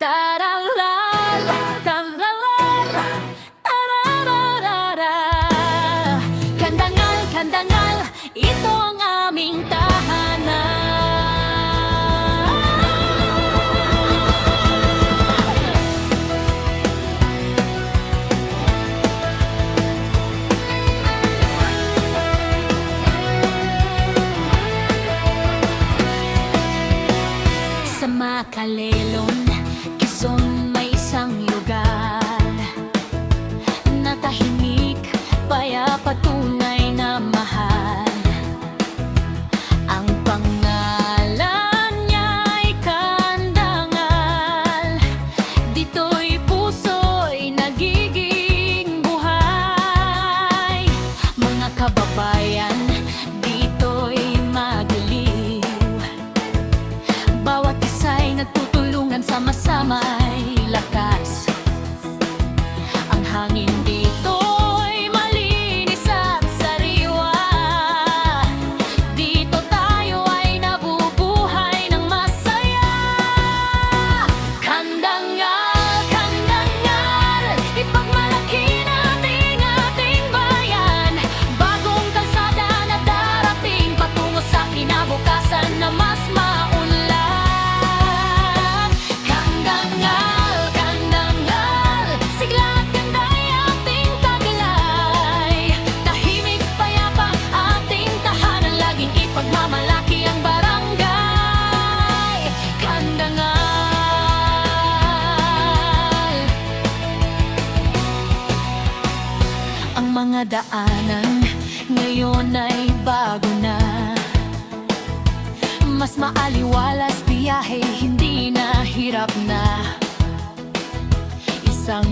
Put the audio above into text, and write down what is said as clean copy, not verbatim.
Taralal, taralal, tarararara. Kandangal, kandangal, ito ang aming tahanan. Sa Makalelon, Quezon, may isang lugar na tahimik, payapa, tunay na mahal. Ang pangalan niya'y Kandangal. Dito'y puso'y nagiging buhay. Mga kababayan, dito'y magaliw. Bawat isa'y nagtutulungan, sama-sama'y lakas. Ang hangin dito'y malinis at sariwa. Dito tayo ay nabubuhay ng masaya. Kandangal, kandangal, ipagmalaki natin ating bayan. Bagong kalsada na darating, patungo sa kinabukasan na mas maunlad. Kandangal, kandangal, sigla at ganda'y ating taglay. Tahimik, payapa, ating tahanan, laging ipagmamalaki ang barangay. Kandangal. Ang mga daanan ngayon ay bago na. Mas maaliwalas biyahe, hindi na hirap na. Isang